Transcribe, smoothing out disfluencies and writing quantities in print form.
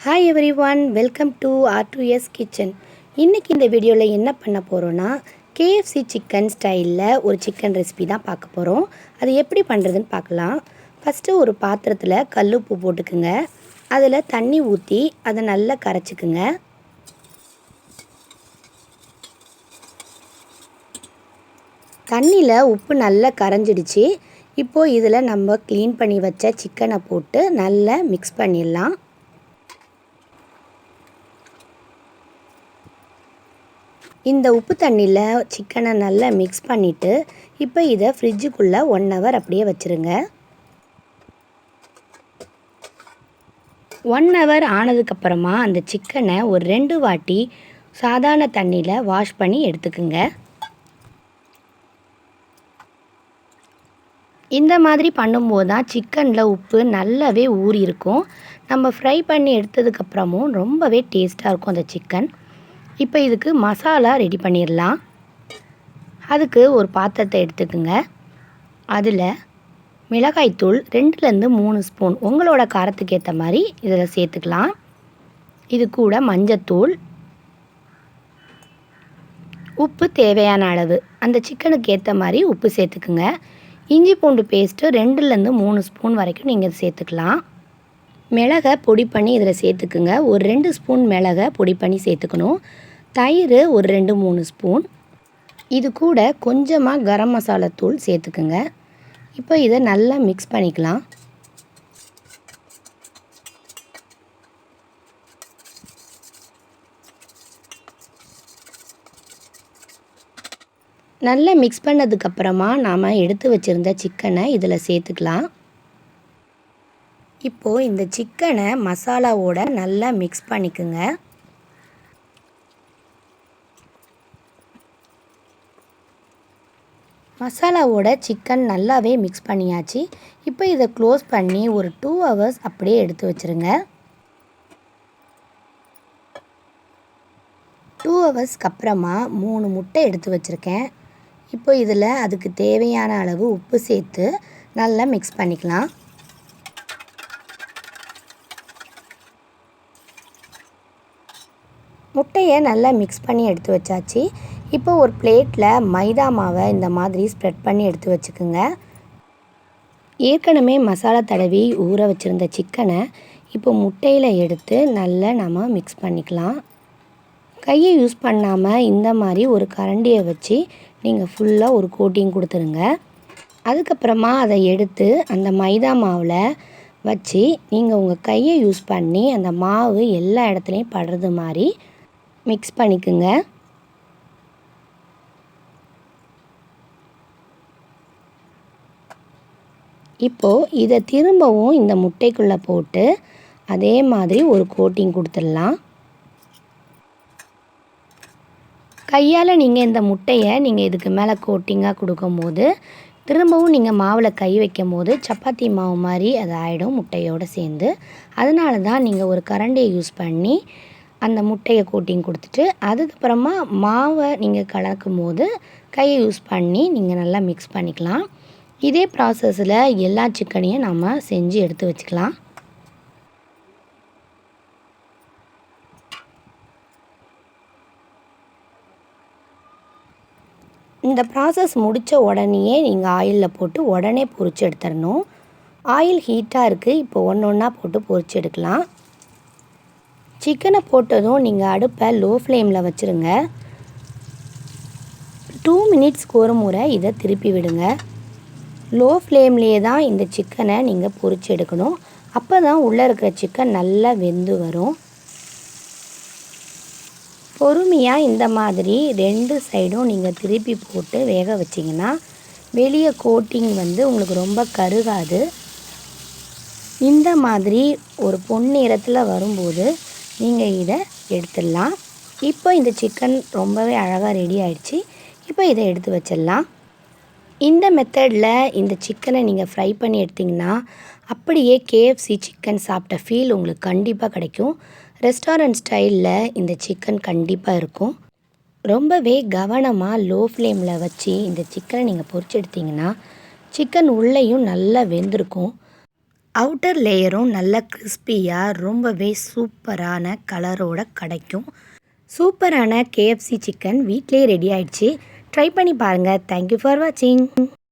Hi every one, welcome to R2S kitchen. இன்றைக்கி இந்த வீடியோவில் என்ன பண்ண போகிறோன்னா, KFC சிக்கன் ஸ்டைலில் ஒரு சிக்கன் ரெசிபி தான் பார்க்க போகிறோம். அது எப்படி பண்ணுறதுன்னு பார்க்கலாம். ஃபஸ்ட்டு ஒரு பாத்திரத்தில் கல்லுப்பு போட்டுக்குங்க. அதில் தண்ணி ஊற்றி அதை நல்லா கரைச்சிக்குங்க. தண்ணியில் உப்பு நல்லா கரைஞ்சிடுச்சு. இப்போது இதில் நம்ம க்ளீன் பண்ணி வச்ச சிக்கனை போட்டு நல்லா மிக்ஸ் பண்ணிடலாம். இந்த உப்பு தண்ணியில் சிக்கனை நல்லா மிக்ஸ் பண்ணிவிட்டு இப்போ இதை ஃப்ரிட்ஜுக்குள்ளே 1 ஹவர் அப்படியே வச்சுருங்க. 1 ஹவர் ஆனதுக்கப்புறமா அந்த சிக்கனை ஒரு 2 வாட்டி சாதாரண தண்ணியில் வாஷ் பண்ணி எடுத்துக்குங்க. இந்த மாதிரி பண்ணும்போது தான் சிக்கனில் உப்பு நல்லாவே ஊறி இருக்கும். நம்ம ஃப்ரை பண்ணி எடுத்ததுக்கப்புறமும் ரொம்பவே டேஸ்ட்டாக இருக்கும் அந்த சிக்கன். இப்போ இதுக்கு மசாலா ரெடி பண்ணிடலாம். அதுக்கு ஒரு பாத்திரத்தை எடுத்துக்குங்க. அதில் மிளகாய்த்தூள் 2லேருந்து 3 ஸ்பூன் உங்களோட காரத்துக்கு ஏற்ற மாதிரி இதில் சேர்த்துக்கலாம். இது கூட மஞ்சத்தூள், உப்பு தேவையான அளவு, அந்த சிக்கனுக்கு ஏற்ற மாதிரி உப்பு சேர்த்துக்குங்க. இஞ்சி பூண்டு பேஸ்ட்டு 2லேருந்து 3 ஸ்பூன் வரைக்கும் நீங்கள் சேர்த்துக்கலாம். மிளகை பொடி பண்ணி இதில் சேர்த்துக்குங்க. ஒரு 2 ஸ்பூன் மிளகை பொடி பண்ணி சேர்த்துக்கணும். தயிர் ஒரு 2-3 ஸ்பூன். இது கூட கொஞ்சமாக கரம் மசாலா தூள் சேர்த்துக்குங்க. இப்போ இதை நல்லா மிக்ஸ் பண்ணிக்கலாம். நல்லா மிக்ஸ் பண்ணதுக்கப்புறமா நாம் எடுத்து வச்சுருந்த சிக்கனை இதில் சேர்த்துக்கலாம். இப்போது இந்த சிக்கனை மசாலாவோட நல்லா மிக்ஸ் பண்ணிக்குங்க. மசாலாவோட சிக்கன் நல்லாவே மிக்ஸ் பண்ணியாச்சு. இப்போ இதை க்ளோஸ் பண்ணி ஒரு 2 ஹவர்ஸ் அப்படியே எடுத்து வச்சுருங்க. 2 ஹவர்ஸ்க்கு அப்புறமா 3 முட்டை எடுத்து வச்சுருக்கேன். இப்போ இதில் அதுக்கு தேவையான அளவு உப்பு சேர்த்து நல்லா மிக்ஸ் பண்ணிக்கலாம். முட்டையை நல்லா மிக்ஸ் பண்ணி எடுத்து வச்சாச்சு. இப்போ ஒரு பிளேட்டில் மைதா மாவை இந்த மாதிரி ஸ்ப்ரெட் பண்ணி எடுத்து வச்சுக்குங்க. ஏற்கனவே மசாலா தடவி ஊற வச்சுருந்த சிக்கனை இப்போ முட்டையில் எடுத்து நல்லா நம்ம மிக்ஸ் பண்ணிக்கலாம். கையை யூஸ் பண்ணாமல் இந்த மாதிரி ஒரு கரண்டியை வச்சு நீங்கள் ஃபுல்லாக ஒரு கோட்டிங் கொடுத்துருங்க. அதுக்கப்புறமா அதை எடுத்து அந்த மைதா மாவில் வச்சு நீங்கள் உங்கள் கையை யூஸ் பண்ணி அந்த மாவு எல்லா இடத்துலையும் படுறது மாதிரி மிக்ஸ் பண்ணிக்குங்க. இப்போது இதை திரும்பவும் இந்த முட்டைக்குள்ளே போட்டு அதே மாதிரி ஒரு கோட்டிங் கொடுத்துடலாம். கையால் நீங்கள் இந்த முட்டையை நீங்கள் இதுக்கு மேலே கோட்டிங்காக கொடுக்கும்போது திரும்பவும் நீங்கள் மாவில் கை வைக்கும் போது சப்பாத்தி மாவு மாதிரி அது ஆகிடும் முட்டையோடு சேர்ந்து. அதனால தான் நீங்கள் ஒரு கரண்டியை யூஸ் பண்ணி அந்த முட்டையை கோட்டிங் கொடுத்துட்டு அதுக்கப்புறமா மாவை நீங்கள் கலக்கும் போது கையை யூஸ் பண்ணி நீங்கள் நல்லா மிக்ஸ் பண்ணிக்கலாம். இதே ப்ராசஸில் எல்லா சிக்கனையும் நம்ம செஞ்சு எடுத்து வச்சுக்கலாம். இந்த ப்ராசஸ் முடித்த உடனேயே நீங்கள் ஆயிலில் போட்டு உடனே பொரிச்சு எடுத்துடணும். ஆயில் ஹீட்டாக இருக்குது. இப்போ ஒன்று ஒன்றா போட்டு பொரிச்சு எடுக்கலாம். சிக்கனை போட்டதும் நீங்கள் அடுப்பை லோ ஃப்ளேமில் வச்சுருங்க. 2 மினிட்ஸ்க்கு ஒரு முறை இதை திருப்பி விடுங்க. லோ ஃப்ளேம்லேயே தான் இந்த சிக்கனை நீங்கள் பொரிச்சு எடுக்கணும். அப்போ தான் உள்ளே இருக்கிற சிக்கன் நல்லா வெந்து வரும். பொறுமையாக இந்த மாதிரி 2 சைடும் நீங்கள் திருப்பி போட்டு வேக வச்சிங்கன்னா வெளியே கோட்டிங் உங்களுக்கு ரொம்ப கருகாது. இந்த மாதிரி ஒரு பொன்னிறத்தில் வரும்போது நீங்கள் இதை எடுத்துடலாம். இப்போ இந்த சிக்கன் ரொம்பவே அழகாக ரெடி ஆயிடுச்சு. இப்போ இதை எடுத்து வச்சிடலாம். இந்த மெத்தடில் இந்த சிக்கனை நீங்கள் ஃப்ரை பண்ணி எடுத்திங்கன்னா அப்படியே KFC சிக்கன் சாப்பிட்ட ஃபீல் உங்களுக்கு கண்டிப்பாக கிடைக்கும். ரெஸ்டாரண்ட் ஸ்டைலில் இந்த சிக்கன் கண்டிப்பாக இருக்கும். ரொம்பவே கவனமாக லோ ஃப்ளேமில் வச்சு இந்த சிக்கனை நீங்கள் பொரிச்சு எடுத்திங்கன்னா சிக்கன் உள்ளேயும் நல்லா வெந்திருக்கும். அவுட்டர் லேயரும் நல்ல கிறிஸ்பியாக ரொம்பவே சூப்பரான கலரோட கிடைக்கும். சூப்பரான KFC சிக்கன் வீட்டிலே ரெடி ஆயிடுச்சு. ட்ரை பண்ணி பாருங்கள். தேங்க்யூ ஃபார் வாட்சிங்.